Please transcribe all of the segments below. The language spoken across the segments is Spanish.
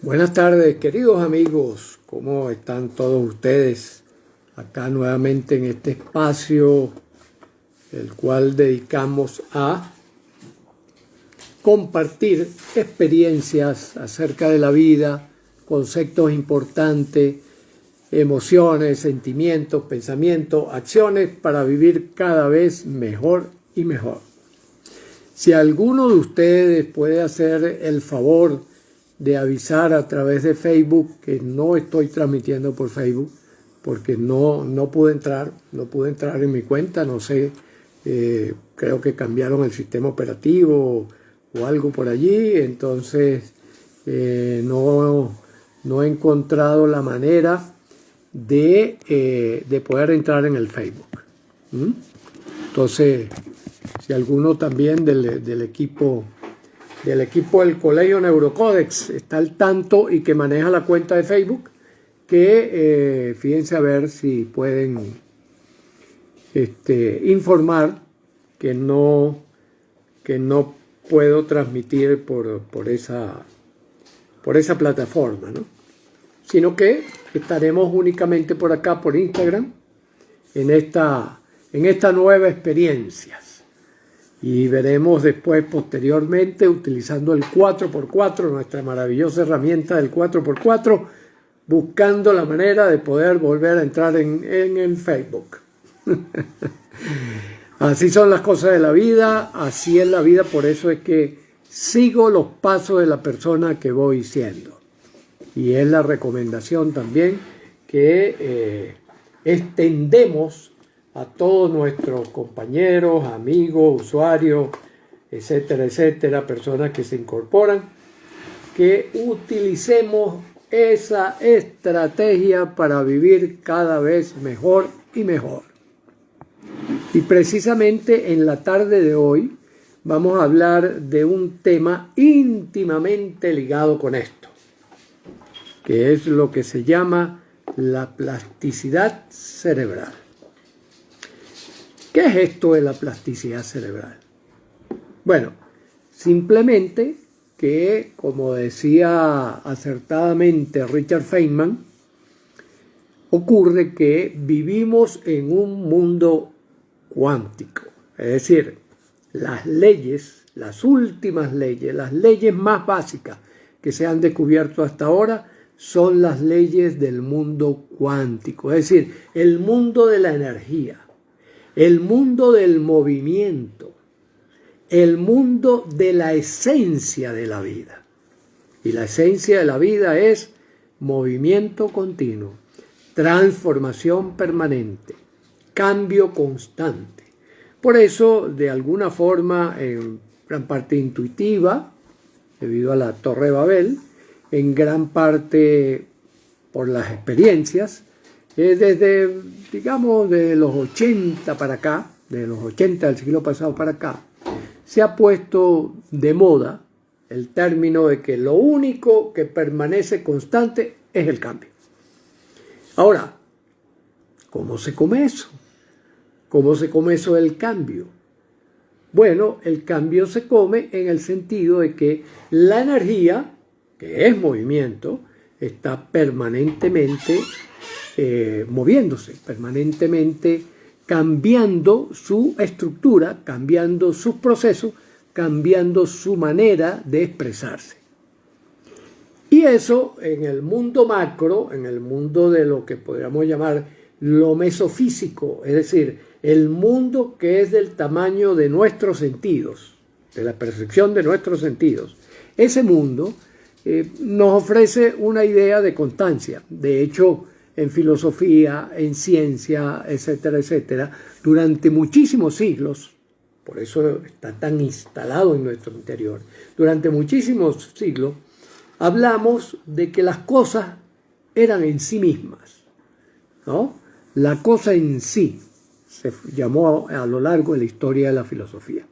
Buenas tardes, queridos amigos. ¿Cómo están todos ustedes? Acá nuevamente en este espacio, el cual dedicamos a compartir experiencias acerca de la vida, conceptos importantes, emociones, sentimientos, pensamientos, acciones para vivir cada vez mejor y mejor. Si alguno de ustedes puede hacer el favor de avisar a través de Facebook, que no estoy transmitiendo por Facebook, porque no pude entrar en mi cuenta, no sé, creo que cambiaron el sistema operativo o algo por allí, entonces no he encontrado la manera de poder entrar en el Facebook. Entonces, si alguno también del equipo del Colegio Neurocódex está al tanto y que maneja la cuenta de Facebook, que fíjense a ver si pueden informar que no puedo transmitir por esa plataforma, ¿no? Sino que estaremos únicamente por acá, por Instagram, en esta nueva experiencia. Y veremos después, posteriormente, utilizando el 4x4, nuestra maravillosa herramienta del 4x4, buscando la manera de poder volver a entrar en el Facebook. Así son las cosas de la vida, así es la vida, por eso es que sigo los pasos de la persona que voy siendo. Y es la recomendación también que extendemos a todos nuestros compañeros, amigos, usuarios, etcétera, etcétera, personas que se incorporan, que utilicemos esa estrategia para vivir cada vez mejor y mejor. Y precisamente en la tarde de hoy vamos a hablar de un tema íntimamente ligado con esto, que es lo que se llama la plasticidad cerebral. ¿Qué es esto de la plasticidad cerebral? Bueno, simplemente que, como decía acertadamente Richard Feynman, ocurre que vivimos en un mundo cuántico. Es decir, las leyes, las últimas leyes, las leyes más básicas que se han descubierto hasta ahora son las leyes del mundo cuántico. Es decir, el mundo de la energía, el mundo del movimiento, el mundo de la esencia de la vida. Y la esencia de la vida es movimiento continuo, transformación permanente, cambio constante. Por eso, de alguna forma, en gran parte intuitiva, debido a la Torre de Babel, en gran parte por las experiencias, desde, digamos, de los 80 para acá, de los 80 del siglo pasado para acá, se ha puesto de moda el término de que lo único que permanece constante es el cambio. Ahora, ¿cómo se come eso? ¿Cómo se come eso del cambio? Bueno, el cambio se come en el sentido de que la energía, que es movimiento, está permanentemente moviéndose, permanentemente cambiando su estructura, cambiando sus procesos, cambiando su manera de expresarse. Y eso en el mundo macro, en el mundo de lo que podríamos llamar lo mesofísico, es decir, el mundo que es del tamaño de nuestros sentidos, de la percepción de nuestros sentidos, ese mundo nos ofrece una idea de constancia. De hecho, en filosofía, en ciencia, etcétera, etcétera, durante muchísimos siglos, por eso está tan instalado en nuestro interior, durante muchísimos siglos, hablamos de que las cosas eran en sí mismas, ¿no? La cosa en sí se llamó a lo largo de la historia de la filosofía.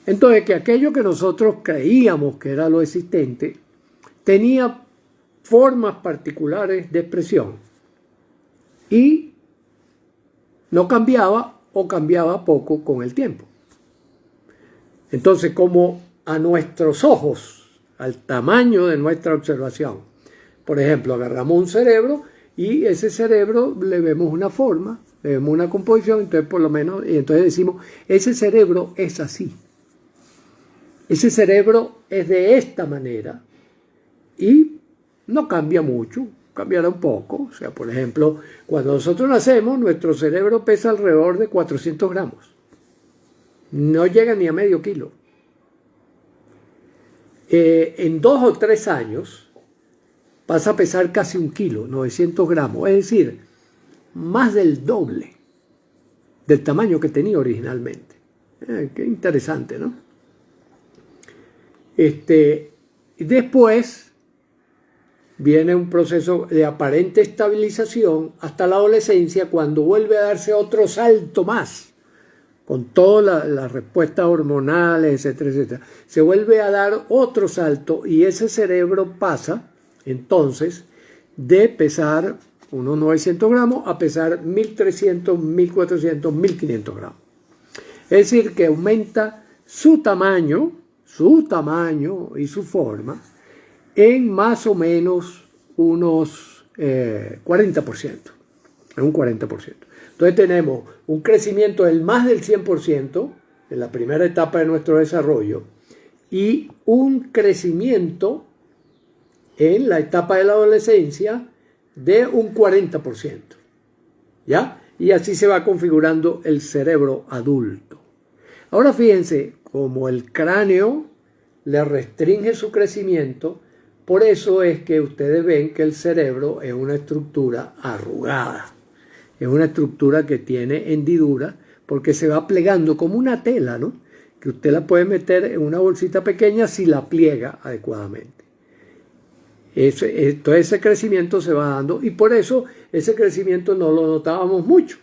Entonces, que aquello que nosotros creíamos que era lo existente, tenía formas particulares de expresión y no cambiaba o cambiaba poco con el tiempo. Entonces, como a nuestros ojos al tamaño de nuestra observación. Por ejemplo, agarramos un cerebro y ese cerebro le vemos una forma, le vemos una composición, entonces por lo menos, y entonces decimos, ese cerebro es así. Ese cerebro es de esta manera y no cambia mucho, cambiará un poco. O sea, por ejemplo, cuando nosotros nacemos, nuestro cerebro pesa alrededor de 400 gramos. No llega ni a medio kilo. En 2 o 3 años pasa a pesar casi 1 kilo, 900 gramos. Es decir, más del doble del tamaño que tenía originalmente. Qué interesante, ¿no? Después viene un proceso de aparente estabilización hasta la adolescencia, cuando vuelve a darse otro salto más, con todas las respuestas hormonales, etcétera, etcétera. Se vuelve a dar otro salto y ese cerebro pasa, entonces, de pesar unos 900 gramos a pesar 1300, 1400, 1500 gramos. Es decir, que aumenta su tamaño y su forma en más o menos unos 40%, en un 40%. Entonces tenemos un crecimiento del más del 100% en la primera etapa de nuestro desarrollo y un crecimiento en la etapa de la adolescencia de un 40%, ¿ya? Y así se va configurando el cerebro adulto. Ahora fíjense, como el cráneo le restringe su crecimiento, por eso es que ustedes ven que el cerebro es una estructura arrugada. Es una estructura que tiene hendidura porque se va plegando como una tela, ¿no? Que usted la puede meter en una bolsita pequeña si la pliega adecuadamente. Todo ese crecimiento se va dando y por eso ese crecimiento no lo notábamos mucho.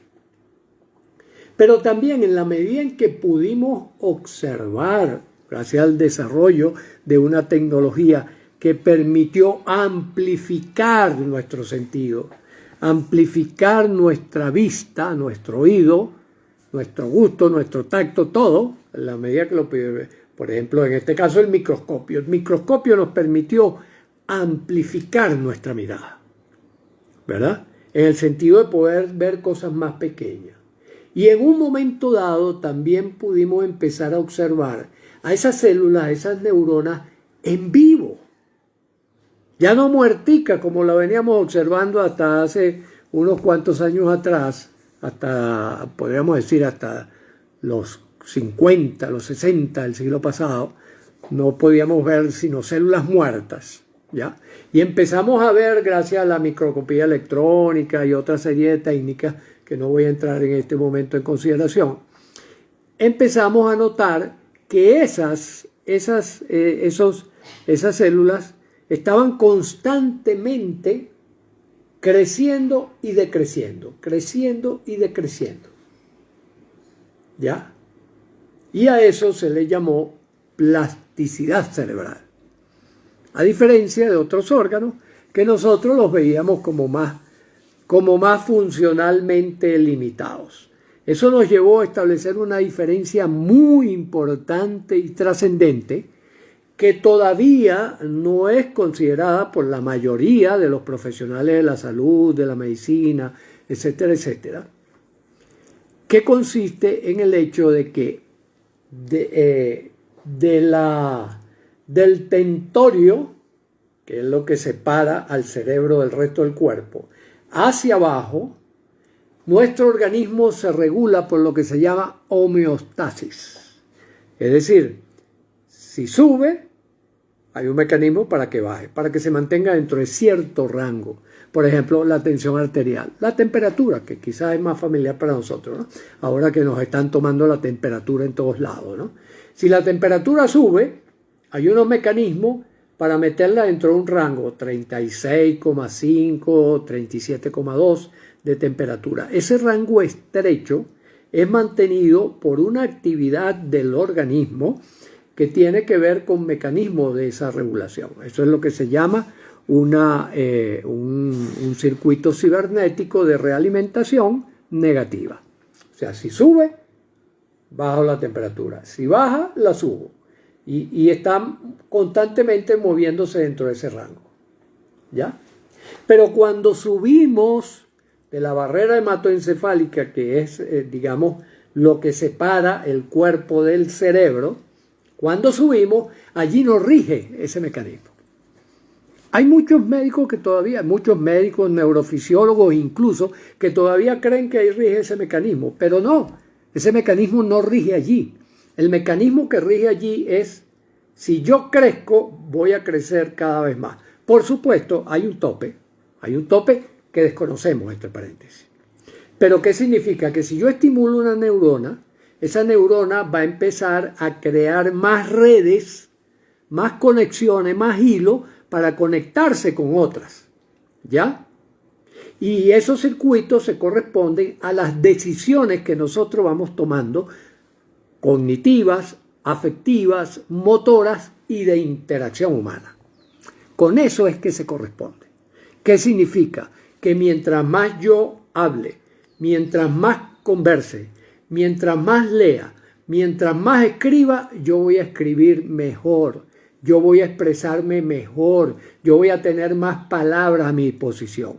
Pero también en la medida en que pudimos observar, gracias al desarrollo de una tecnología que permitió amplificar nuestro sentido, amplificar nuestra vista, nuestro oído, nuestro gusto, nuestro tacto, todo, en la medida que lo pide. Por ejemplo, en este caso el microscopio. El microscopio nos permitió amplificar nuestra mirada, ¿verdad? En el sentido de poder ver cosas más pequeñas. Y en un momento dado también pudimos empezar a observar a esas células, a esas neuronas en vivo. Ya no muertica como la veníamos observando hasta hace unos cuantos años atrás, hasta, podríamos decir, hasta los 50, los 60 del siglo pasado, no podíamos ver sino células muertas, ¿ya? Y empezamos a ver, gracias a la microscopía electrónica y otra serie de técnicas que no voy a entrar en este momento en consideración, empezamos a notar que esas células estaban constantemente creciendo y decreciendo, creciendo y decreciendo, ¿ya? Y a eso se le llamó plasticidad cerebral. A diferencia de otros órganos que nosotros los veíamos como más funcionalmente limitados. Eso nos llevó a establecer una diferencia muy importante y trascendente que todavía no es considerada por la mayoría de los profesionales de la salud, de la medicina, etcétera, etcétera, que consiste en el hecho de que del tentorio, que es lo que separa al cerebro del resto del cuerpo, hacia abajo, nuestro organismo se regula por lo que se llama homeostasis. Es decir, si sube, hay un mecanismo para que baje, para que se mantenga dentro de cierto rango. Por ejemplo, la tensión arterial, la temperatura, que quizás es más familiar para nosotros, ¿no? Ahora que nos están tomando la temperatura en todos lados, ¿no? Si la temperatura sube, hay unos mecanismos para meterla dentro de un rango 36,5, 37,2 de temperatura. Ese rango estrecho es mantenido por una actividad del organismo que tiene que ver con mecanismos de esa regulación. Eso es lo que se llama un circuito cibernético de realimentación negativa. O sea, si sube, bajo la temperatura. Si baja, la subo. y está constantemente moviéndose dentro de ese rango, ¿ya? Pero cuando subimos de la barrera hematoencefálica, que es, digamos, lo que separa el cuerpo del cerebro, cuando subimos, allí nos rige ese mecanismo. Hay muchos médicos que todavía, muchos médicos, neurofisiólogos incluso, que todavía creen que ahí rige ese mecanismo, pero no, ese mecanismo no rige allí. El mecanismo que rige allí es, si yo crezco, voy a crecer cada vez más. Por supuesto, hay un tope que desconocemos, entre paréntesis. Pero ¿qué significa? Que si yo estimulo una neurona, esa neurona va a empezar a crear más redes, más conexiones, más hilos, para conectarse con otras, ¿ya? Y esos circuitos se corresponden a las decisiones que nosotros vamos tomando, cognitivas, afectivas, motoras y de interacción humana. Con eso es que se corresponde. ¿Qué significa? Que mientras más yo hable, mientras más converse, mientras más lea, mientras más escriba, yo voy a escribir mejor. Yo voy a expresarme mejor, yo voy a tener más palabras a mi disposición,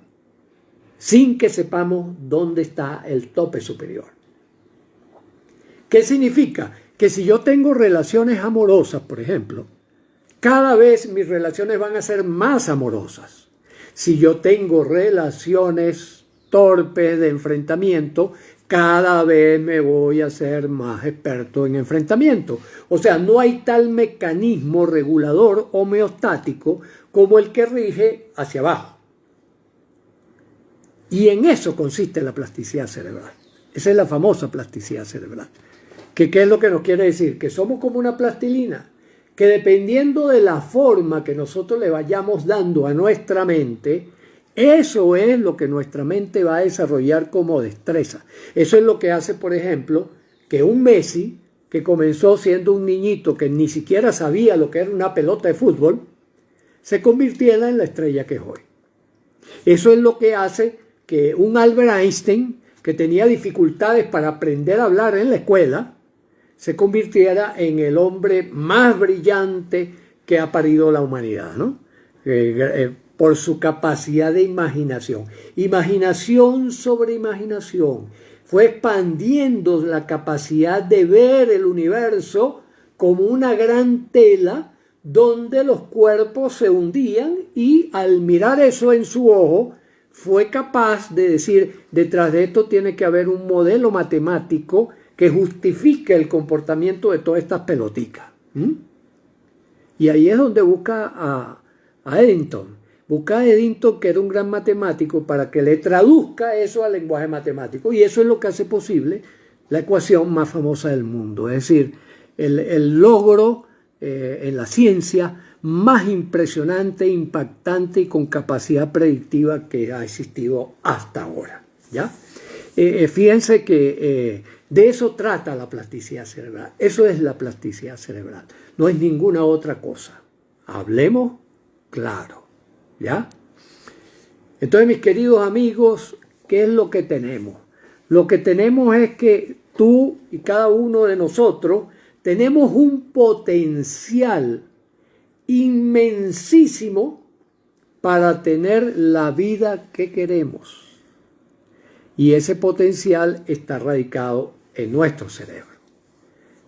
sin que sepamos dónde está el tope superior. ¿Qué significa? Que si yo tengo relaciones amorosas, por ejemplo, cada vez mis relaciones van a ser más amorosas. Si yo tengo relaciones torpes de enfrentamiento, cada vez me voy a ser más experto en enfrentamiento. O sea, no hay tal mecanismo regulador homeostático como el que rige hacia abajo. Y en eso consiste la plasticidad cerebral. Esa es la famosa plasticidad cerebral. ¿Qué es lo que nos quiere decir? Que somos como una plastilina, que dependiendo de la forma que nosotros le vayamos dando a nuestra mente, eso es lo que nuestra mente va a desarrollar como destreza. Eso es lo que hace, por ejemplo, que un Messi, que comenzó siendo un niñito que ni siquiera sabía lo que era una pelota de fútbol, se convirtiera en la estrella que es hoy. Eso es lo que hace que un Albert Einstein, que tenía dificultades para aprender a hablar en la escuela, se convirtiera en el hombre más brillante que ha parido la humanidad, ¿no? Por su capacidad de imaginación. Imaginación sobre imaginación. Fue expandiendo la capacidad de ver el universo como una gran tela donde los cuerpos se hundían, y al mirar eso en su ojo fue capaz de decir, detrás de esto tiene que haber un modelo matemático que justifique el comportamiento de todas estas peloticas. Y ahí es donde busca a Eddington. Busca a Eddington, que era un gran matemático, para que le traduzca eso al lenguaje matemático. Y eso es lo que hace posible la ecuación más famosa del mundo. Es decir, el logro en la ciencia más impresionante, impactante y con capacidad predictiva que ha existido hasta ahora, ¿ya? Fíjense que de eso trata la plasticidad cerebral. Eso es la plasticidad cerebral. No es ninguna otra cosa. Hablemos claro, ¿ya? Entonces, mis queridos amigos, ¿qué es lo que tenemos? Lo que tenemos es que tú y cada uno de nosotros tenemos un potencial inmensísimo para tener la vida que queremos. Y ese potencial está radicado en nuestro cerebro.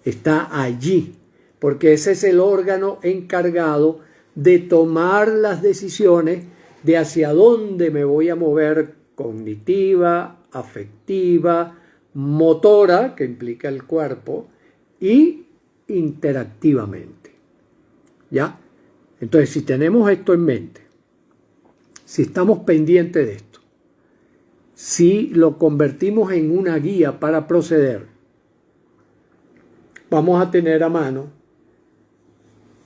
Está allí, porque ese es el órgano encargado de tomar las decisiones de hacia dónde me voy a mover cognitiva, afectiva, motora, que implica el cuerpo, y interactivamente. ¿Ya? Entonces, si tenemos esto en mente, si estamos pendientes de esto, si lo convertimos en una guía para proceder, vamos a tener a mano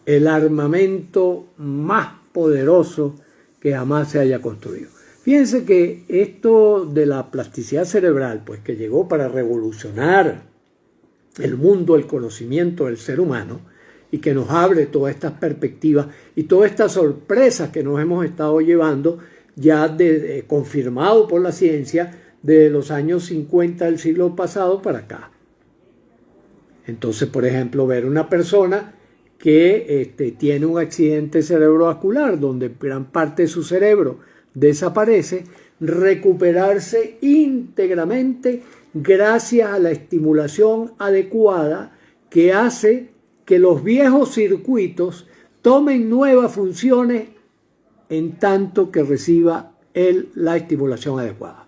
el armamento más poderoso que jamás se haya construido. Fíjense que esto de la plasticidad cerebral, pues que llegó para revolucionar el mundo, el conocimiento del ser humano, y que nos abre todas estas perspectivas y todas estas sorpresas que nos hemos estado llevando, ya confirmado por la ciencia, de los años 50 del siglo pasado para acá. Entonces, por ejemplo, ver una persona que tiene un accidente cerebrovascular donde gran parte de su cerebro desaparece, recuperarse íntegramente gracias a la estimulación adecuada que hace que los viejos circuitos tomen nuevas funciones en tanto que reciba la estimulación adecuada.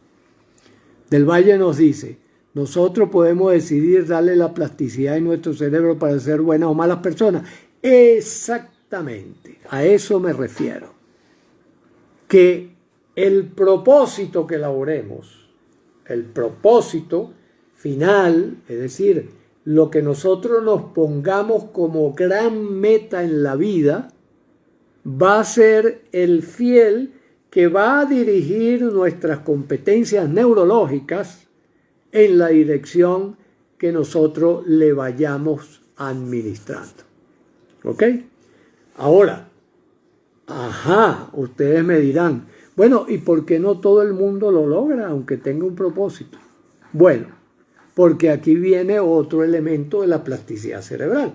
Del Valle nos dice, nosotros podemos decidir darle la plasticidad en nuestro cerebro para ser buenas o malas personas. Exactamente, a eso me refiero. Que el propósito que elaboremos, el propósito final, es decir, lo que nosotros nos pongamos como gran meta en la vida, va a ser el fiel que va a dirigir nuestras competencias neurológicas en la dirección que nosotros le vayamos administrando. ¿Ok? Ahora, ustedes me dirán, bueno, ¿y por qué no todo el mundo lo logra, aunque tenga un propósito? Bueno, porque aquí viene otro elemento de la plasticidad cerebral.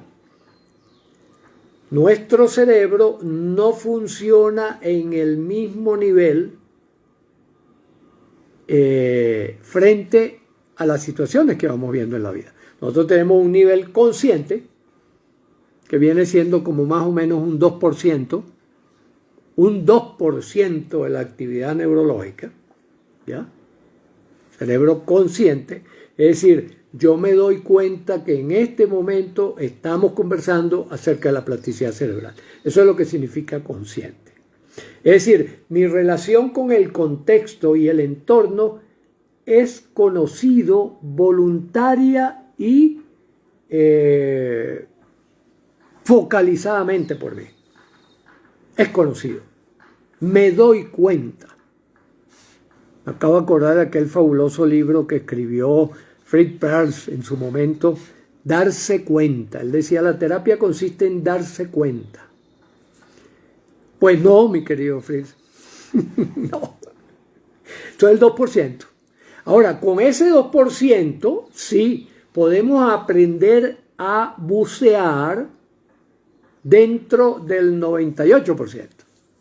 Nuestro cerebro no funciona en el mismo nivel frente a las situaciones que vamos viendo en la vida. Nosotros tenemos un nivel consciente, que viene siendo como más o menos un 2%, un 2% de la actividad neurológica, ¿ya? Cerebro consciente, es decir, yo me doy cuenta que en este momento estamos conversando acerca de la plasticidad cerebral. Eso es lo que significa consciente. Es decir, mi relación con el contexto y el entorno es conocido voluntaria y focalizadamente por mí. Es conocido. Me doy cuenta. Me acabo de acordar de aquel fabuloso libro que escribió Fritz Perls en su momento, Darse cuenta. Él decía, la terapia consiste en darse cuenta. Pues no, mi querido Fritz. No. Esto es el 2%. Ahora, con ese 2%, sí, podemos aprender a bucear dentro del 98%.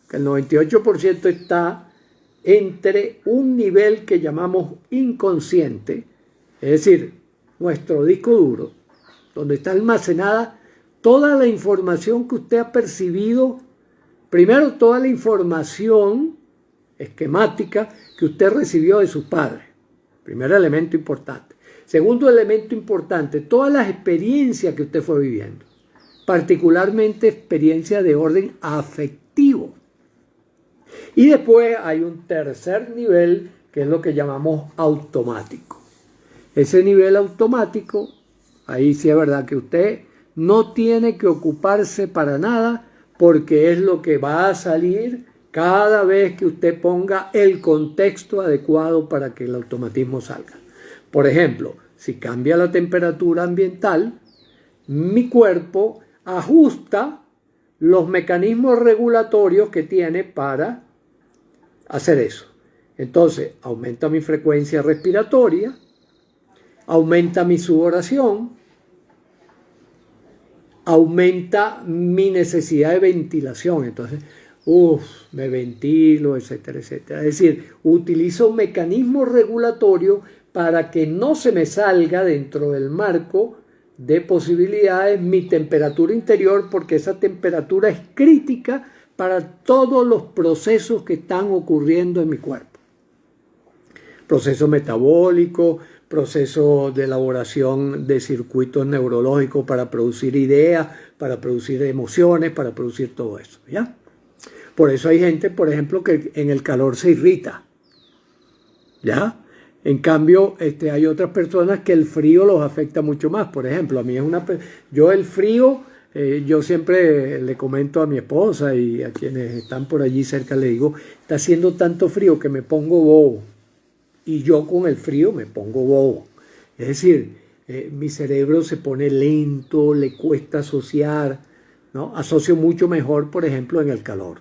Que el 98% está entre un nivel que llamamos inconsciente, es decir, nuestro disco duro, donde está almacenada toda la información que usted ha percibido, primero toda la información esquemática que usted recibió de sus padres, primer elemento importante. Segundo elemento importante, todas las experiencias que usted fue viviendo, particularmente experiencias de orden afectivo. Y después hay un tercer nivel que es lo que llamamos automático. Ese nivel automático, ahí sí es verdad que usted no tiene que ocuparse para nada porque es lo que va a salir cada vez que usted ponga el contexto adecuado para que el automatismo salga. Por ejemplo, si cambia la temperatura ambiental, mi cuerpo ajusta los mecanismos regulatorios que tiene para hacer eso. Entonces, aumenta mi frecuencia respiratoria, aumenta mi sudoración, aumenta mi necesidad de ventilación. Entonces, me ventilo, etcétera, etcétera. Es decir, utilizo un mecanismo regulatorio para que no se me salga dentro del marco de posibilidades mi temperatura interior, porque esa temperatura es crítica para todos los procesos que están ocurriendo en mi cuerpo. Proceso metabólico, proceso de elaboración de circuitos neurológicos para producir ideas, para producir emociones, para producir todo eso, ¿ya? Por eso hay gente, por ejemplo, que en el calor se irrita, ¿ya? En cambio, hay otras personas que el frío los afecta mucho más. Por ejemplo, a mí yo el frío, yo siempre le comento a mi esposa y a quienes están por allí cerca, le digo, está haciendo tanto frío que me pongo bobo. Y yo con el frío me pongo bobo. Es decir, mi cerebro se pone lento, le cuesta asociar, ¿no? Asocio mucho mejor, por ejemplo, en el calor.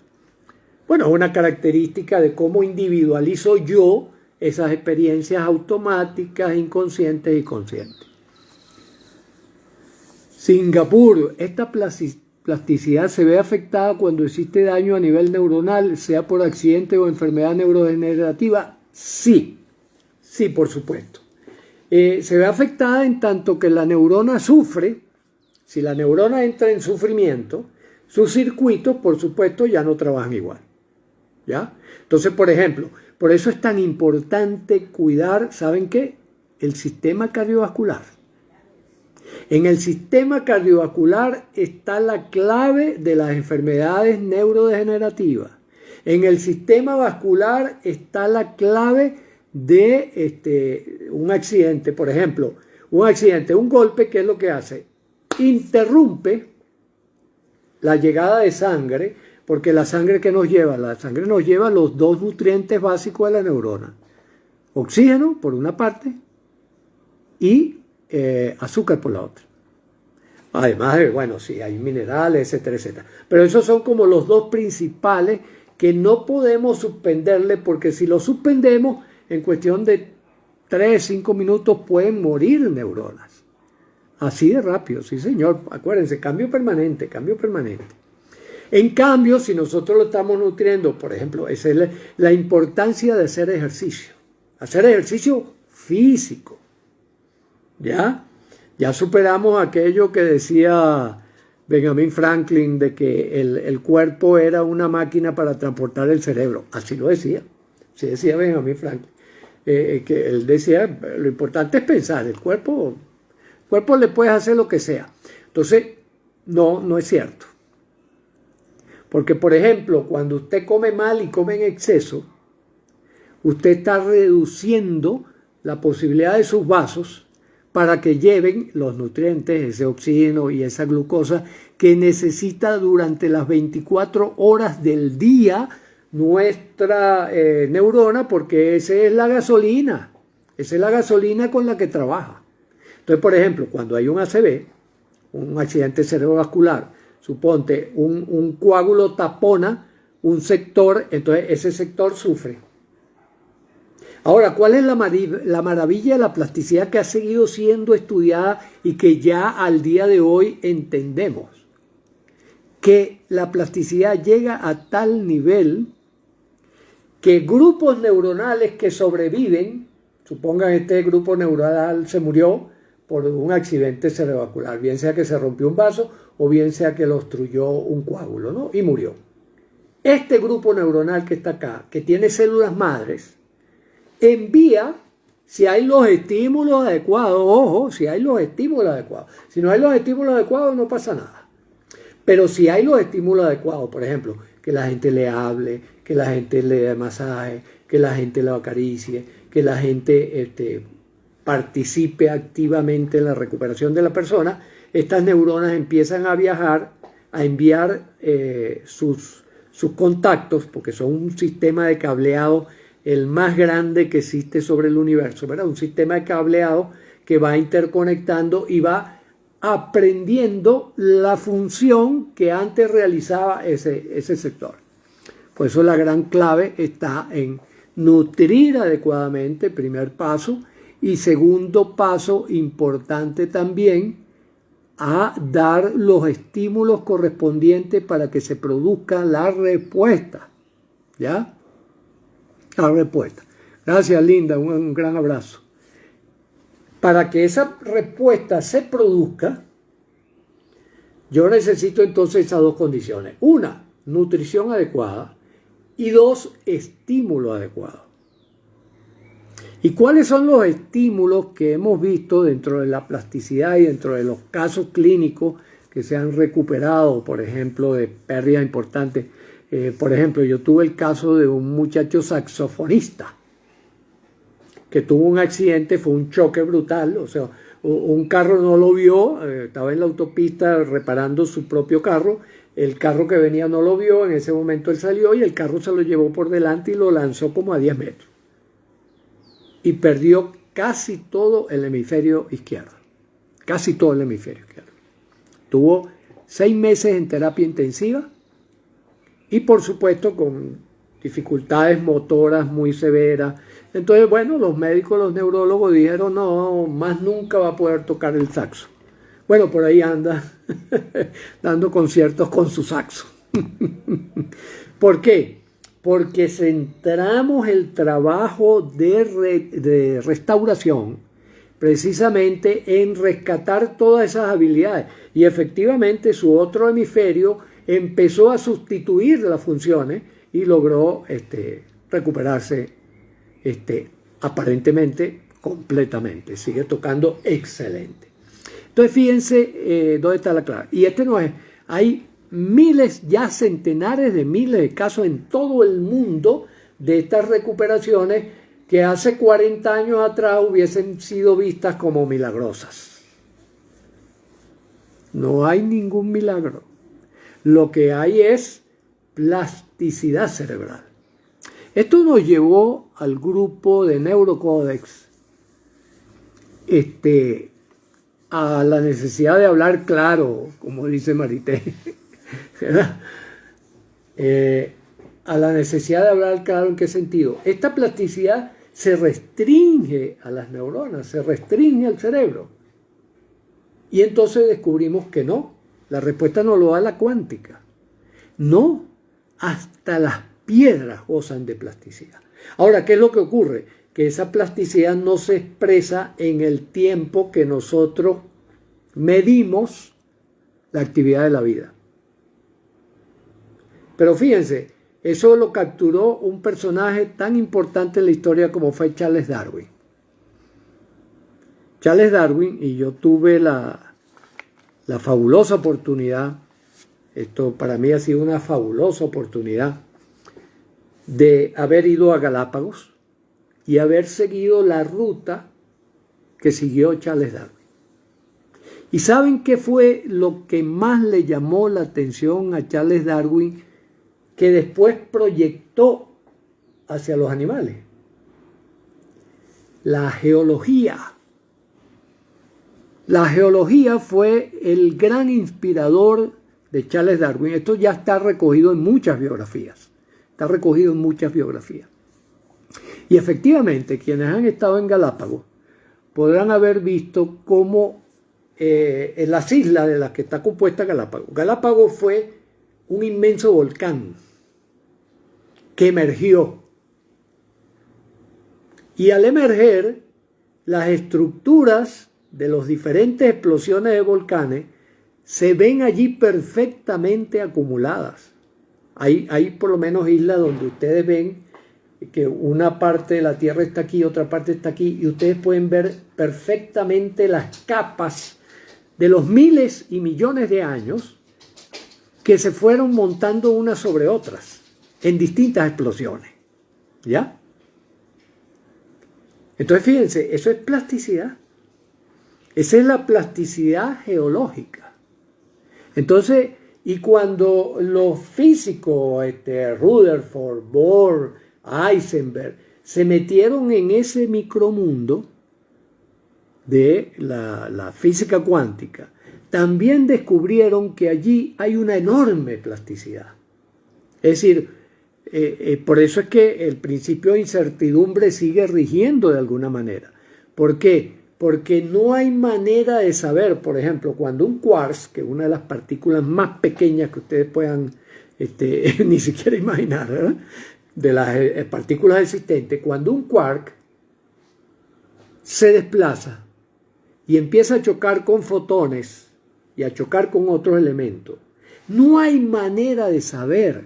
Bueno, es una característica de cómo individualizo yo esas experiencias automáticas, inconscientes y conscientes. Singapur, esta plasticidad se ve afectada cuando existe daño a nivel neuronal, sea por accidente o enfermedad neurodegenerativa? Sí, sí, por supuesto. Se ve afectada en tanto que la neurona sufre. Si la neurona entra en sufrimiento, sus circuitos, por supuesto, ya no trabajan igual. ¿Ya? Entonces, por ejemplo, por eso es tan importante cuidar, ¿saben qué? El sistema cardiovascular. En el sistema cardiovascular está la clave de las enfermedades neurodegenerativas. En el sistema vascular está la clave de un accidente. Por ejemplo, un accidente, un golpe, ¿qué es lo que hace? Interrumpe la llegada de sangre, porque la sangre que nos lleva, la sangre nos lleva los dos nutrientes básicos de la neurona. Oxígeno por una parte y azúcar por la otra. Además de, bueno, sí, hay minerales, etcétera, etcétera. Pero esos son como los dos principales que no podemos suspenderle, porque si los suspendemos, en cuestión de 3, 5 minutos pueden morir neuronas. Así de rápido, sí señor. Acuérdense, cambio permanente, cambio permanente. En cambio, si nosotros lo estamos nutriendo, por ejemplo, esa es la importancia de hacer ejercicio. Hacer ejercicio físico. ¿Ya? Ya superamos aquello que decía Benjamin Franklin de que el cuerpo era una máquina para transportar el cerebro. Así lo decía. Así decía Benjamin Franklin. Que él decía, lo importante es pensar. El cuerpo le puedes hacer lo que sea. Entonces, no es cierto. Porque, por ejemplo, cuando usted come mal y come en exceso, usted está reduciendo la posibilidad de sus vasos para que lleven los nutrientes, ese oxígeno y esa glucosa que necesita durante las 24 horas del día nuestra neurona, porque esa es la gasolina con la que trabaja. Entonces, por ejemplo, cuando hay un ACV, un accidente cerebrovascular, suponte un coágulo tapona un sector, entonces ese sector sufre. Ahora, ¿cuál es la maravilla de la plasticidad que ha seguido siendo estudiada y que ya al día de hoy entendemos? Que la plasticidad llega a tal nivel que grupos neuronales que sobreviven, supongan este grupo neuronal se murió por un accidente cerebrovascular, bien sea que se rompió un vaso o bien sea que lo obstruyó un coágulo, ¿no? Y murió. Este grupo neuronal que está acá, que tiene células madres, envía, si hay los estímulos adecuados, ojo, si hay los estímulos adecuados. Si no hay los estímulos adecuados, no pasa nada. Pero si hay los estímulos adecuados, por ejemplo, que la gente le hable, que la gente le dé masaje, que la gente lo acaricie, que la gente participe activamente en la recuperación de la persona, estas neuronas empiezan a viajar, a enviar sus contactos, porque son un sistema de cableado el más grande que existe sobre el universo, ¿verdad? Un sistema de cableado que va interconectando y va aprendiendo la función que antes realizaba ese sector. Por eso la gran clave está en nutrir adecuadamente, primer paso, y segundo paso importante también, a dar los estímulos correspondientes para que se produzca la respuesta. ¿Ya? La respuesta. Gracias, Linda. Un gran abrazo. Para que esa respuesta se produzca, yo necesito entonces esas dos condiciones. Una, nutrición adecuada. Y dos, estímulo adecuado. ¿Y cuáles son los estímulos que hemos visto dentro de la plasticidad y dentro de los casos clínicos que se han recuperado, por ejemplo, de pérdidas importantes? Por ejemplo, yo tuve el caso de un muchacho saxofonista que tuvo un accidente, fue un choque brutal, o sea, un carro no lo vio, estaba en la autopista reparando su propio carro, el carro que venía no lo vio, en ese momento él salió y el carro se lo llevó por delante y lo lanzó como a 10 metros. Y perdió casi todo el hemisferio izquierdo, casi todo el hemisferio izquierdo. Tuvo 6 meses en terapia intensiva y por supuesto con dificultades motoras muy severas. Entonces, bueno, los médicos, los neurólogos dijeron, no, más nunca va a poder tocar el saxo. Bueno, por ahí anda dando conciertos con su saxo. ¿Por qué? Porque centramos el trabajo de restauración precisamente en rescatar todas esas habilidades. Y efectivamente su otro hemisferio empezó a sustituir las funciones y logró recuperarse aparentemente completamente. Sigue tocando excelente. Entonces fíjense dónde está la clave. Y no es, hay miles, ya centenares de miles de casos en todo el mundo de estas recuperaciones que hace 40 años atrás hubiesen sido vistas como milagrosas. No hay ningún milagro. Lo que hay es plasticidad cerebral. Esto nos llevó al grupo de Neurocodex a la necesidad de hablar claro, como dice Marité, ¿verdad? A la necesidad de hablar claro, ¿en qué sentido? Esta plasticidad se restringe a las neuronas, se restringe al cerebro. Y entonces descubrimos que no, la respuesta nos lo da la cuántica. No, hasta las piedras gozan de plasticidad. Ahora, ¿qué es lo que ocurre? Que esa plasticidad no se expresa en el tiempo que nosotros medimos la actividad de la vida. Pero fíjense, eso lo capturó un personaje tan importante en la historia como fue Charles Darwin. Charles Darwin, y yo tuve la fabulosa oportunidad, esto para mí ha sido una fabulosa oportunidad, de haber ido a Galápagos y haber seguido la ruta que siguió Charles Darwin. ¿Y saben qué fue lo que más le llamó la atención a Charles Darwin, que después proyectó hacia los animales? La geología. La geología fue el gran inspirador de Charles Darwin. Esto ya está recogido en muchas biografías. Está recogido en muchas biografías. Y efectivamente, quienes han estado en Galápagos podrán haber visto cómo en las islas de las que está compuesta Galápagos. Galápagos fue un inmenso volcán que emergió. Y al emerger, las estructuras de las diferentes explosiones de volcanes se ven allí perfectamente acumuladas. Hay por lo menos islas donde ustedes ven que una parte de la Tierra está aquí, otra parte está aquí, y ustedes pueden ver perfectamente las capas de los miles y millones de años que se fueron montando unas sobre otras en distintas explosiones. ¿Ya? Entonces fíjense, eso es plasticidad. Esa es la plasticidad geológica. Entonces, y cuando los físicos, Rutherford, Bohr, Heisenberg, se metieron en ese micromundo de la física cuántica, también descubrieron que allí hay una enorme plasticidad. Es decir, por eso es que el principio de incertidumbre sigue rigiendo de alguna manera. ¿Por qué? Porque no hay manera de saber, por ejemplo, cuando un quarks, que es una de las partículas más pequeñas que ustedes puedan ni siquiera imaginar, ¿verdad?, de las partículas existentes, cuando un quark se desplaza y empieza a chocar con fotones y a chocar con otros elementos, no hay manera de saber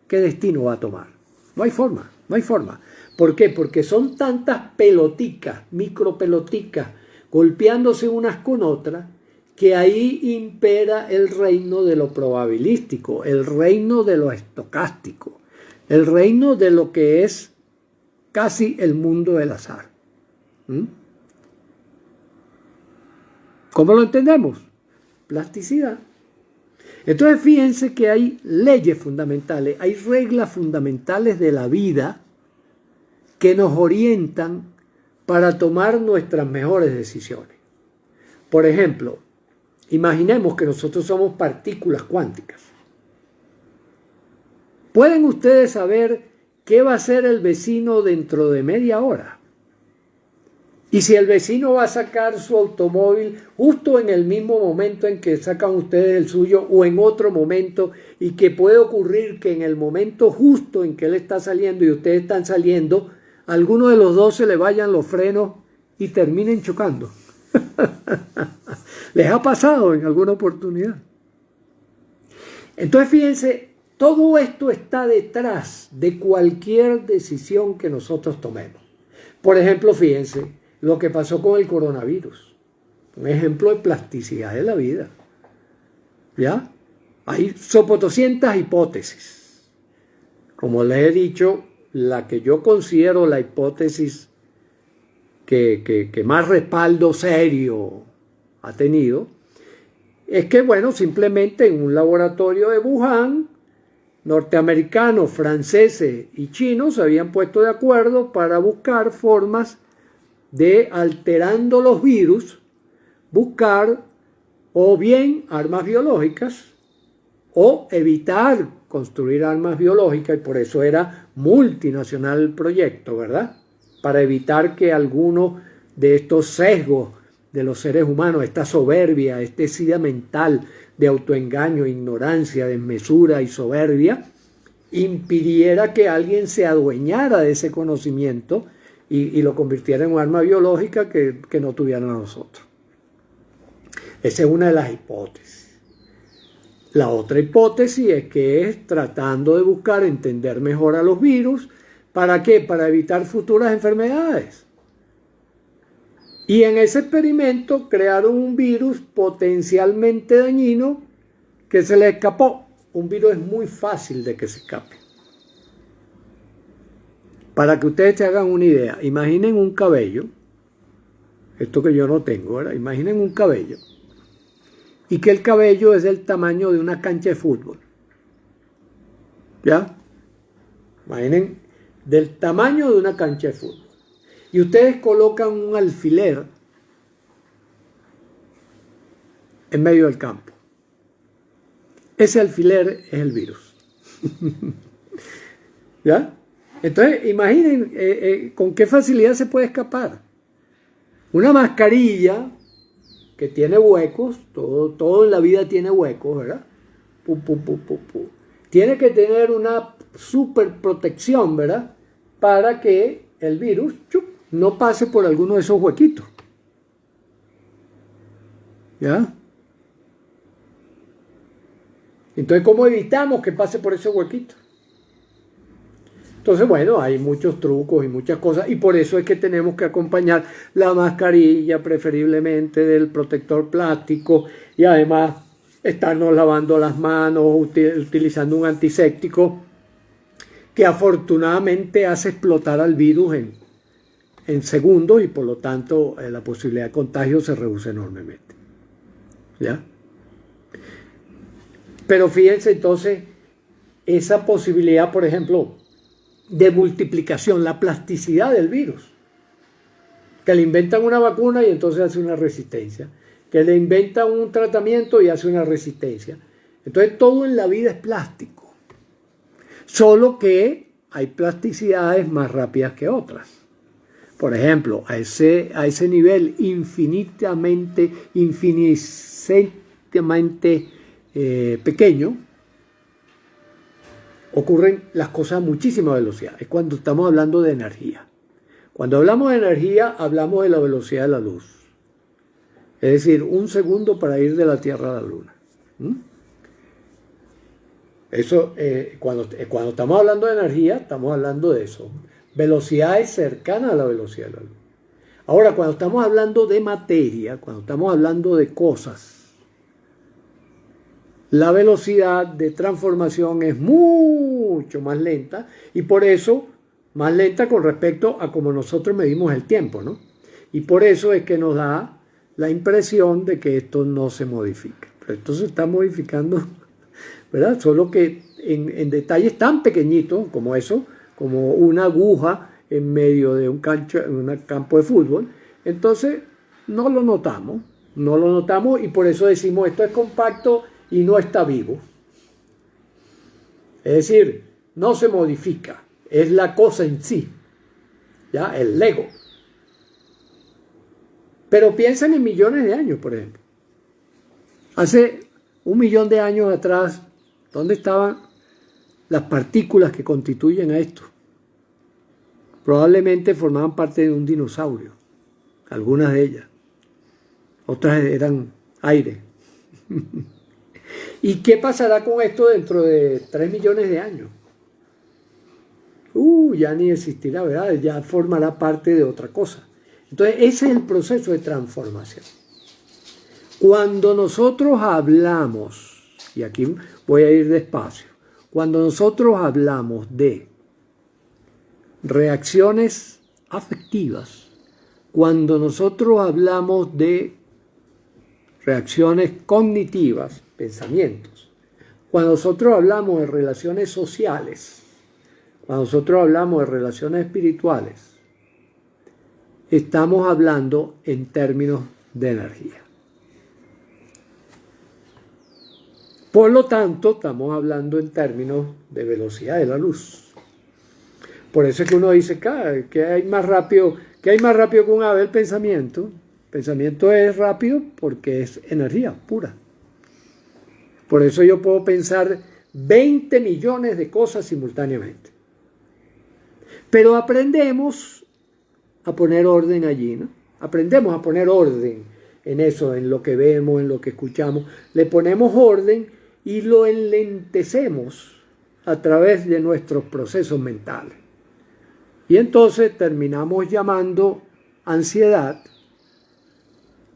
qué destino va a tomar. No hay forma, no hay forma. ¿Por qué? Porque son tantas peloticas, micropeloticas, golpeándose unas con otras, que ahí impera el reino de lo probabilístico, el reino de lo estocástico, el reino de lo que es casi el mundo del azar. ¿Cómo lo entendemos? Plasticidad. Entonces fíjense que hay leyes fundamentales, hay reglas fundamentales de la vida que nos orientan para tomar nuestras mejores decisiones. Por ejemplo, imaginemos que nosotros somos partículas cuánticas. ¿Pueden ustedes saber qué va a hacer el vecino dentro de media hora? Y si el vecino va a sacar su automóvil justo en el mismo momento en que sacan ustedes el suyo o en otro momento, y que puede ocurrir que en el momento justo en que él está saliendo y ustedes están saliendo, a alguno de los dos se le vayan los frenos y terminen chocando. ¿Les ha pasado en alguna oportunidad? Entonces fíjense, todo esto está detrás de cualquier decisión que nosotros tomemos. Por ejemplo, fíjense lo que pasó con el coronavirus. Un ejemplo de plasticidad de la vida. ¿Ya? Hay 200 hipótesis. Como les he dicho, la que yo considero la hipótesis que más respaldo serio ha tenido, es que, bueno, simplemente en un laboratorio de Wuhan, norteamericanos, franceses y chinos se habían puesto de acuerdo para buscar formas de, alterando los virus, buscar o bien armas biológicas o evitar construir armas biológicas, y por eso era multinacional el proyecto, ¿verdad? Para evitar que alguno de estos sesgos de los seres humanos, esta soberbia, este sida mental de autoengaño, ignorancia, desmesura y soberbia, impidiera que alguien se adueñara de ese conocimiento y lo convirtiera en un arma biológica que no tuvieran a nosotros. Esa es una de las hipótesis. La otra hipótesis es que es tratando de buscar entender mejor a los virus. ¿Para qué? Para evitar futuras enfermedades. Y en ese experimento crearon un virus potencialmente dañino que se le escapó. Un virus es muy fácil de que se escape. Para que ustedes se hagan una idea, imaginen un cabello, esto que yo no tengo, ¿verdad? Imaginen un cabello, y que el cabello es del tamaño de una cancha de fútbol. ¿Ya? Imaginen del tamaño de una cancha de fútbol. Y ustedes colocan un alfiler en medio del campo. Ese alfiler es el virus. ¿Ya? Entonces, imaginen con qué facilidad se puede escapar. Una mascarilla que tiene huecos, todo en la vida tiene huecos, ¿verdad? Tiene que tener una super protección, ¿verdad? Para que el virus no pase por alguno de esos huequitos. ¿Ya? Entonces, ¿cómo evitamos que pase por esos huequitos? Entonces, bueno, hay muchos trucos y muchas cosas, y por eso es que tenemos que acompañar la mascarilla, preferiblemente del protector plástico, y además estarnos lavando las manos, utilizando un antiséptico, que afortunadamente hace explotar al virus en segundos, y por lo tanto la posibilidad de contagio se reduce enormemente. ¿Ya? Pero fíjense entonces, esa posibilidad, por ejemplo, de multiplicación, la plasticidad del virus, que le inventan una vacuna y entonces hace una resistencia, que le inventan un tratamiento y hace una resistencia. Entonces todo en la vida es plástico, solo que hay plasticidades más rápidas que otras. Por ejemplo, a ese nivel infinitamente pequeño, ocurren las cosas a muchísima velocidad. Es cuando estamos hablando de energía. Cuando hablamos de energía, hablamos de la velocidad de la luz. Es decir, 1 segundo para ir de la Tierra a la Luna. Eso, cuando estamos hablando de energía, estamos hablando de eso. Velocidades cercanas a la velocidad de la luz. Ahora, cuando estamos hablando de materia, cuando estamos hablando de cosas, la velocidad de transformación es mucho más lenta, y por eso más lenta con respecto a cómo nosotros medimos el tiempo, ¿no? Y por eso es que nos da la impresión de que esto no se modifica. Pero esto se está modificando, ¿verdad? Solo que en detalles tan pequeñitos como eso, como una aguja en medio de un campo de fútbol. Entonces no lo notamos, y por eso decimos esto es compacto y no está vivo. Es decir, no se modifica, es la cosa en sí, ¿ya? El Lego. Pero piensen en millones de años, por ejemplo. Hace 1.000.000 de años atrás, ¿dónde estaban las partículas que constituyen a esto? Probablemente formaban parte de un dinosaurio, algunas de ellas. Otras eran aire. ¿Y qué pasará con esto dentro de 3 millones de años? Ya ni existirá, ¿verdad? Ya formará parte de otra cosa. Entonces, ese es el proceso de transformación. Cuando nosotros hablamos, y aquí voy a ir despacio, cuando nosotros hablamos de reacciones afectivas, cuando nosotros hablamos de reacciones cognitivas, pensamientos, cuando nosotros hablamos de relaciones sociales, cuando nosotros hablamos de relaciones espirituales, estamos hablando en términos de energía. Por lo tanto, estamos hablando en términos de velocidad de la luz. Por eso es que uno dice, que hay más rápido que un ave el pensamiento. El pensamiento es rápido porque es energía pura. Por eso yo puedo pensar 20 millones de cosas simultáneamente. Pero aprendemos a poner orden allí, ¿no? Aprendemos a poner orden en eso, en lo que vemos, en lo que escuchamos. Le ponemos orden y lo enlentecemos a través de nuestros procesos mentales. Y entonces terminamos llamando ansiedad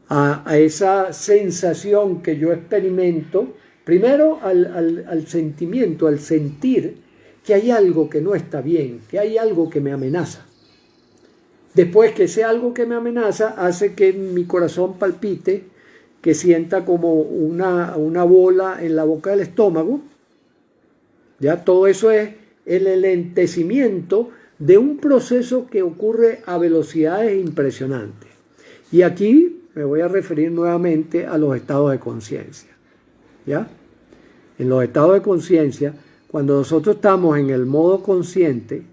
a esa sensación que yo experimento, primero al sentimiento, al sentir que hay algo que no está bien, que hay algo que me amenaza. Después que ese algo que me amenaza hace que mi corazón palpite, que sienta como una bola en la boca del estómago. Ya todo eso es el enlentecimiento de un proceso que ocurre a velocidades impresionantes. Y aquí me voy a referir nuevamente a los estados de conciencia. ¿Ya? En los estados de conciencia, cuando nosotros estamos en el modo consciente,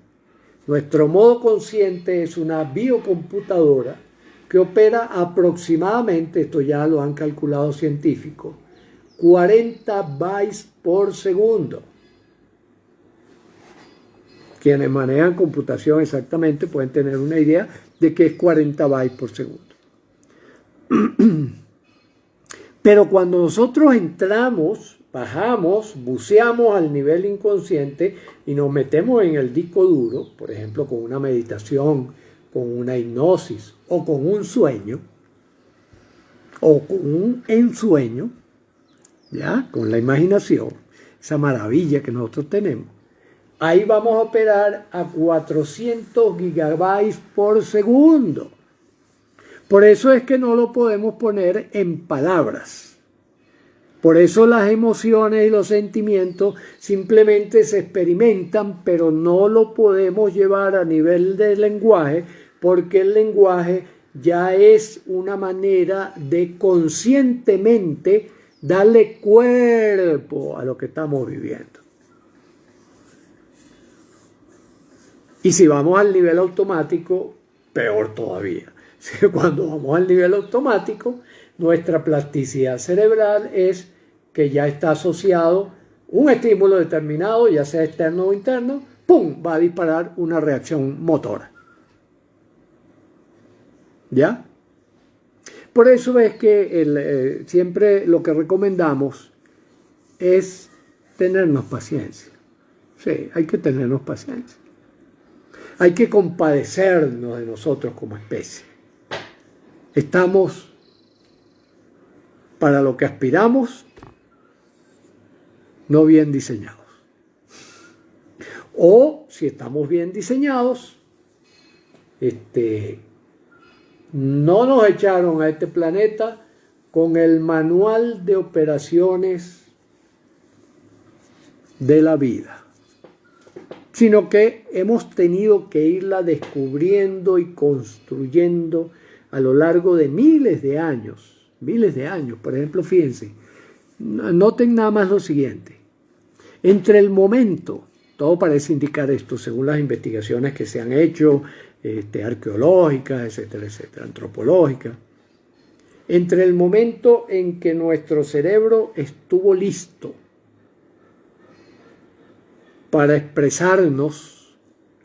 nuestro modo consciente es una biocomputadora que opera aproximadamente, esto ya lo han calculado científicos, 40 bytes por segundo. Quienes manejan computación exactamente pueden tener una idea de que es 40 bytes por segundo. Pero cuando nosotros entramos, bajamos, buceamos al nivel inconsciente y nos metemos en el disco duro, por ejemplo, con una meditación, con una hipnosis o con un sueño, o con un ensueño, ¿ya? Con la imaginación, esa maravilla que nosotros tenemos. Ahí vamos a operar a 400 gigabytes por segundo. Por eso es que no lo podemos poner en palabras. Por eso las emociones y los sentimientos simplemente se experimentan, pero no lo podemos llevar a nivel de lenguaje, porque el lenguaje ya es una manera de conscientemente darle cuerpo a lo que estamos viviendo. Y si vamos al nivel automático, peor todavía. Cuando vamos al nivel automático, nuestra plasticidad cerebral es que ya está asociado un estímulo determinado, ya sea externo o interno, ¡pum!, va a disparar una reacción motora. ¿Ya? Por eso es que siempre lo que recomendamos es tenernos paciencia. Sí, hay que tenernos paciencia. Hay que compadecernos de nosotros como especie. Estamos para lo que aspiramos, no bien diseñados. O si estamos bien diseñados, no nos echaron a este planeta con el manual de operaciones de la vida, sino que hemos tenido que irla descubriendo y construyendo a lo largo de miles de años. Por ejemplo, fíjense, noten nada más lo siguiente. Entre el momento, todo parece indicar esto según las investigaciones que se han hecho, arqueológicas, etcétera, etcétera, antropológicas. entre el momento en que nuestro cerebro estuvo listo para expresarnos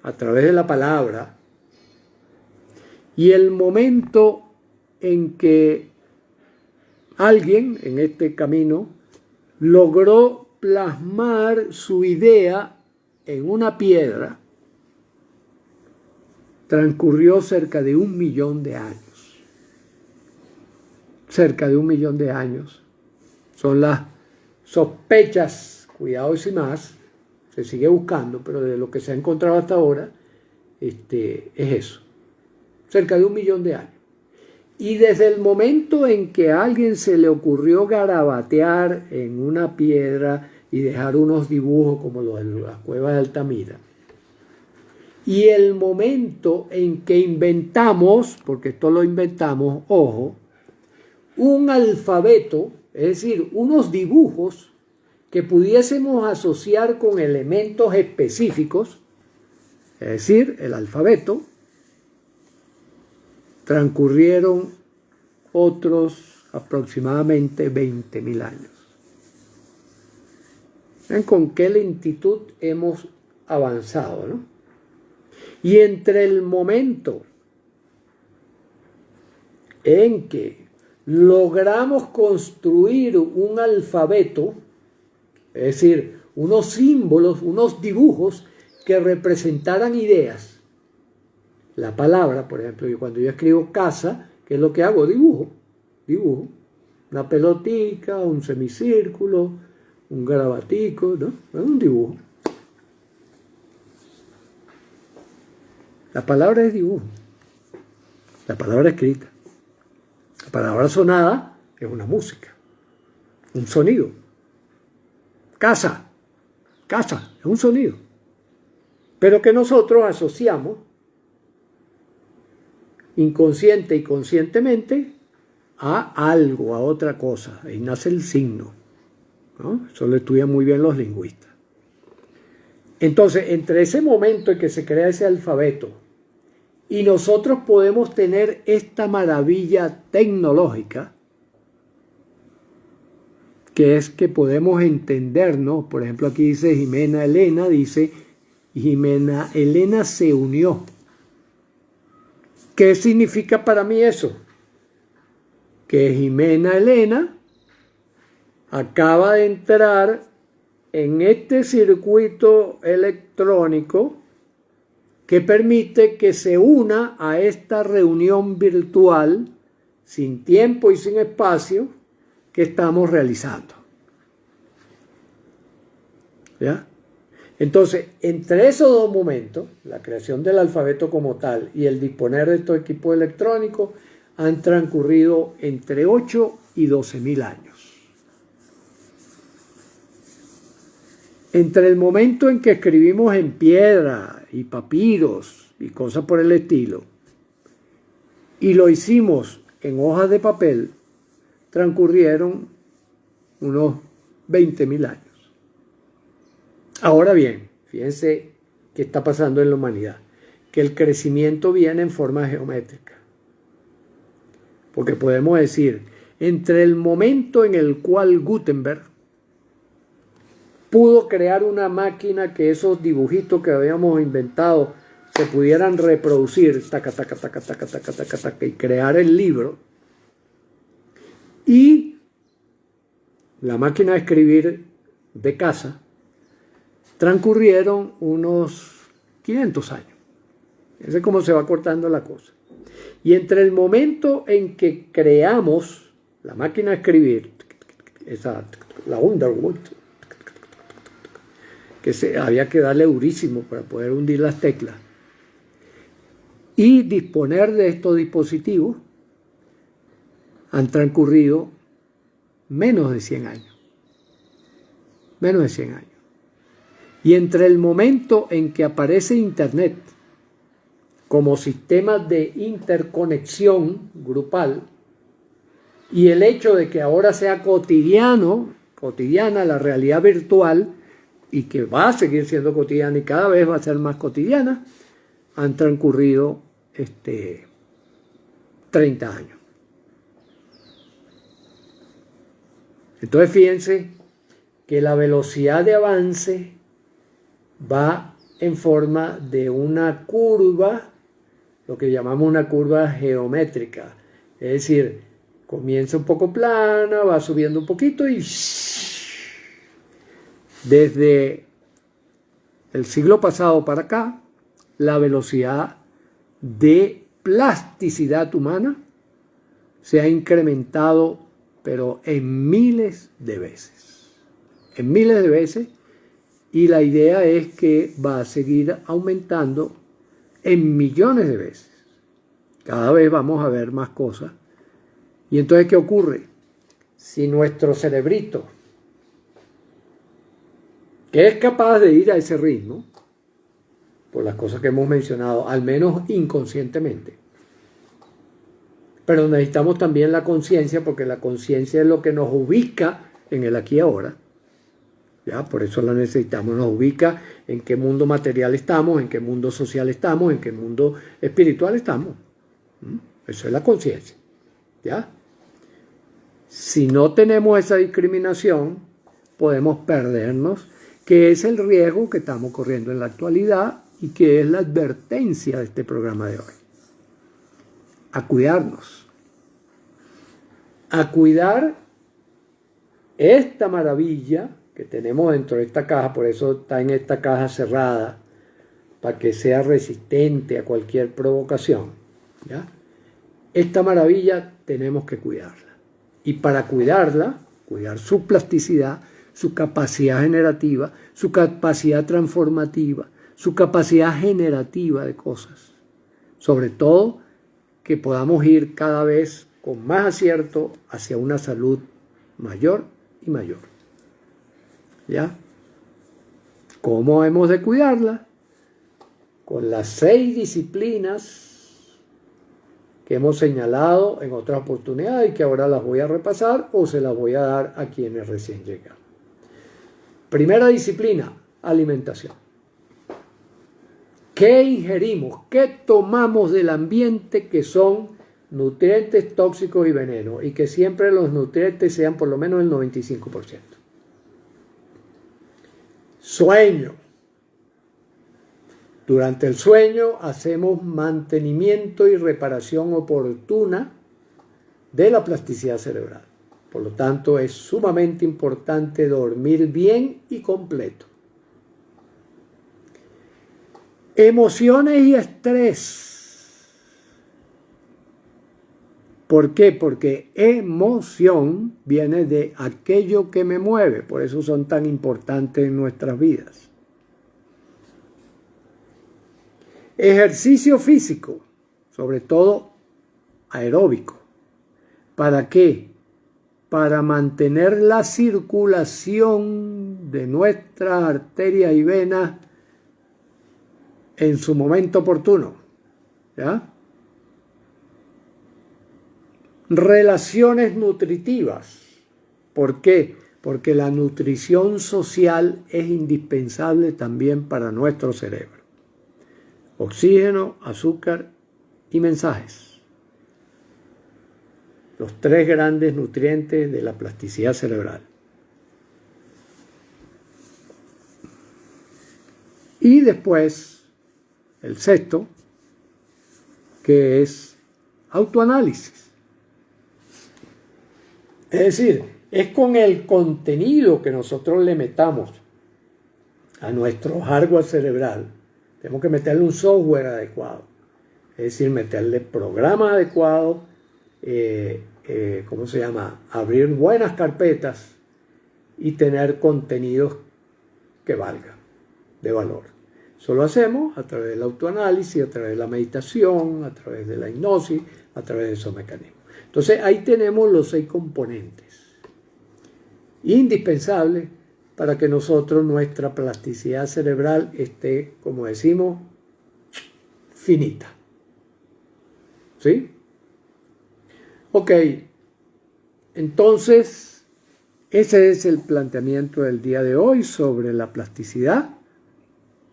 a través de la palabra y el momento en que alguien en este camino logró plasmar su idea en una piedra, transcurrió cerca de 1 millón de años. Cerca de 1 millón de años. Son las sospechas, cuidado y sin más, se sigue buscando, pero de lo que se ha encontrado hasta ahora, es eso. Cerca de 1 millón de años. Y desde el momento en que a alguien se le ocurrió garabatear en una piedra y dejar unos dibujos como los de la cueva de Altamira, y el momento en que inventamos, porque esto lo inventamos, ojo, un alfabeto, es decir, unos dibujos que pudiésemos asociar con elementos específicos, es decir, el alfabeto, transcurrieron otros aproximadamente 20.000 años. ¿Ven con qué lentitud hemos avanzado, no? Y entre el momento en que logramos construir un alfabeto, es decir, unos símbolos, unos dibujos que representaran ideas. La palabra, por ejemplo, cuando yo escribo casa, ¿qué es lo que hago? Dibujo. Una pelotica, un semicírculo, un garabatico, ¿no? Es un dibujo. La palabra es dibujo. La palabra escrita. La palabra sonada es una música, un sonido. Casa es un sonido. Pero que nosotros asociamos inconsciente y conscientemente a algo, a otra cosa. Ahí nace el signo, ¿no? Eso lo estudian muy bien los lingüistas. Entonces, entre ese momento en que se crea ese alfabeto y nosotros podemos tener esta maravilla tecnológica, que es que podemos entendernos, por ejemplo aquí dice Jimena Elena, dice Jimena Elena se unió. ¿Qué significa para mí eso? Que Jimena Elena acaba de entrar en este circuito electrónico que permite que se una a esta reunión virtual sin tiempo y sin espacio que estamos realizando. ¿Ya? Entonces, entre esos dos momentos, la creación del alfabeto como tal y el disponer de estos equipos electrónicos, han transcurrido entre 8 y 12.000 años. Entre el momento en que escribimos en piedra y papiros y cosas por el estilo, y lo hicimos en hojas de papel, transcurrieron unos 20.000 años. Ahora bien, fíjense qué está pasando en la humanidad, que el crecimiento viene en forma geométrica. Porque podemos decir, entre el momento en el cual Gutenberg pudo crear una máquina que esos dibujitos que habíamos inventado se pudieran reproducir, taca, taca, taca, taca, taca, taca, taca, y crear el libro, y la máquina de escribir de casa, transcurrieron unos 500 años. Ese es como se va cortando la cosa. Y entre el momento en que creamos la máquina de escribir, la Underwood, que había que darle durísimo para poder hundir las teclas, y disponer de estos dispositivos, han transcurrido menos de 100 años. Menos de 100 años. Y entre el momento en que aparece Internet como sistema de interconexión grupal y el hecho de que ahora sea cotidiana la realidad virtual y que va a seguir siendo cotidiana y cada vez va a ser más cotidiana, han transcurrido 30 años. Entonces fíjense que la velocidad de avance va en forma de una curva, lo que llamamos una curva geométrica. Es decir, comienza un poco plana, va subiendo un poquito y desde el siglo pasado para acá, la velocidad de plasticidad humana se ha incrementado, pero en miles de veces. En miles de veces. Y la idea es que va a seguir aumentando en millones de veces. Cada vez vamos a ver más cosas. Y entonces, ¿qué ocurre? Si nuestro cerebrito, que es capaz de ir a ese ritmo, por las cosas que hemos mencionado, al menos inconscientemente, pero necesitamos también la conciencia, porque la conciencia es lo que nos ubica en el aquí y ahora. ¿Ya? Por eso la necesitamos, nos ubica en qué mundo material estamos, en qué mundo social estamos, en qué mundo espiritual estamos. Eso es la conciencia. ¿Ya? Si no tenemos esa discriminación, podemos perdernos, que es el riesgo que estamos corriendo en la actualidad y que es la advertencia de este programa de hoy. A cuidarnos. A cuidar esta maravilla que tenemos dentro de esta caja, por eso está en esta caja cerrada, para que sea resistente a cualquier provocación. ¿Ya? Esta maravilla tenemos que cuidarla. Y para cuidarla, cuidar su plasticidad, su capacidad generativa, su capacidad transformativa, su capacidad generativa de cosas. Sobre todo, que podamos ir cada vez con más acierto hacia una salud mayor y mayor. ¿Ya? ¿Cómo hemos de cuidarla? Con las 6 disciplinas que hemos señalado en otras oportunidades y que ahora las voy a repasar o se las voy a dar a quienes recién llegan. Primera disciplina, alimentación. ¿Qué ingerimos? ¿Qué tomamos del ambiente que son nutrientes tóxicos y venenos? Y que siempre los nutrientes sean por lo menos el 95%. Sueño. Durante el sueño hacemos mantenimiento y reparación oportuna de la plasticidad cerebral. Por lo tanto, es sumamente importante dormir bien y completo. Emociones y estrés. ¿Por qué? Porque emoción viene de aquello que me mueve. Por eso son tan importantes en nuestras vidas. Ejercicio físico, sobre todo aeróbico. ¿Para qué? Para mantener la circulación de nuestras arterias y venas en su momento oportuno. ¿Ya? Relaciones nutritivas. ¿Por qué? Porque la nutrición social es indispensable también para nuestro cerebro. Oxígeno, azúcar y mensajes. Los 3 grandes nutrientes de la plasticidad cerebral. Y después, el sexto, que es autoanálisis. Es decir, es con el contenido que nosotros le metamos a nuestro hardware cerebral. Tenemos que meterle un software adecuado. Es decir, meterle programas adecuados, ¿cómo se llama? Abrir buenas carpetas y tener contenidos que valgan, de valor. Eso lo hacemos a través del autoanálisis, a través de la meditación, a través de la hipnosis, a través de esos mecanismos. Entonces ahí tenemos los 6 componentes indispensables para que nosotros, nuestra plasticidad cerebral esté, como decimos, finita. ¿Sí? Ok, entonces ese es el planteamiento del día de hoy sobre la plasticidad.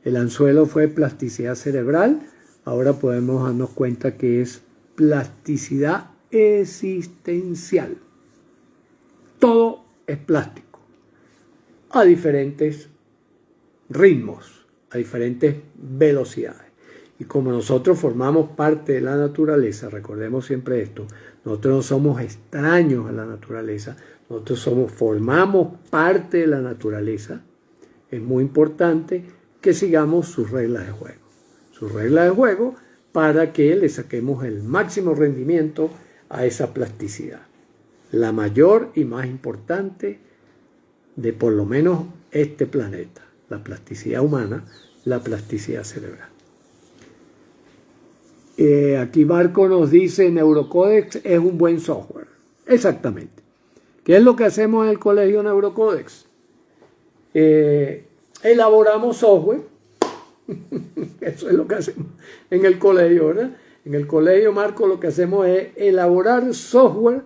El anzuelo fue plasticidad cerebral, ahora podemos darnos cuenta que es plasticidad existencial. Todo es plástico, a diferentes ritmos, a diferentes velocidades. Y como nosotros formamos parte de la naturaleza, recordemos siempre esto, nosotros no somos extraños a la naturaleza, nosotros formamos parte de la naturaleza. Es muy importante que sigamos sus reglas de juego. Sus reglas de juego para que le saquemos el máximo rendimiento a esa plasticidad. La mayor y más importante de por lo menos este planeta. La plasticidad humana, la plasticidad cerebral. Aquí Marco nos dice, Neurocodex es un buen software. Exactamente. ¿Qué es lo que hacemos en el colegio Neurocodex? Elaboramos software. Eso es lo que hacemos en el colegio, ¿verdad? En el colegio, Marco, lo que hacemos es elaborar software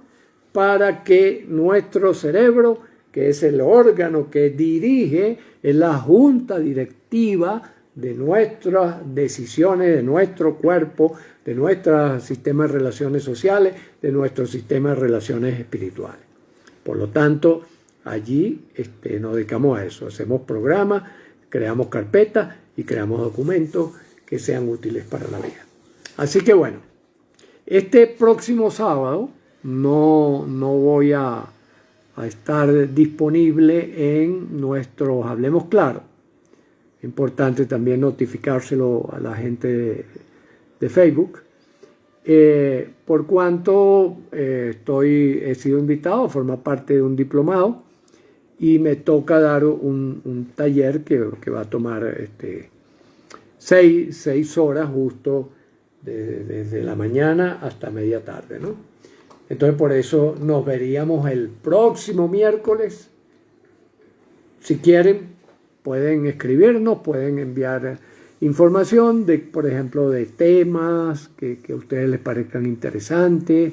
para que nuestro cerebro, que es el órgano que dirige, es la junta directiva de nuestras decisiones, de nuestro cuerpo, de nuestro sistema de relaciones sociales, de nuestro sistema de relaciones espirituales. Por lo tanto, allí nos dedicamos a eso. Hacemos programas, creamos carpetas y creamos documentos que sean útiles para la vida. Así que bueno, este próximo sábado no voy a estar disponible en nuestros Hablemos Claro. Es importante también notificárselo a la gente de Facebook, por cuanto he sido invitado a formar parte de un diplomado y me toca dar un taller que va a tomar 6 horas justo desde la mañana hasta media tarde, ¿no? Entonces por eso nos veríamos el próximo miércoles. Si quieren, pueden escribirnos, pueden enviar información de, por ejemplo, de temas que a ustedes les parezcan interesantes,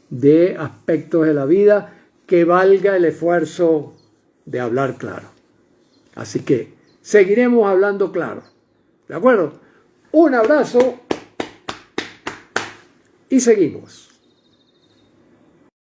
de aspectos de la vida que valga el esfuerzo de hablar claro. Así que seguiremos hablando claro. ¿De acuerdo? Un abrazo y seguimos.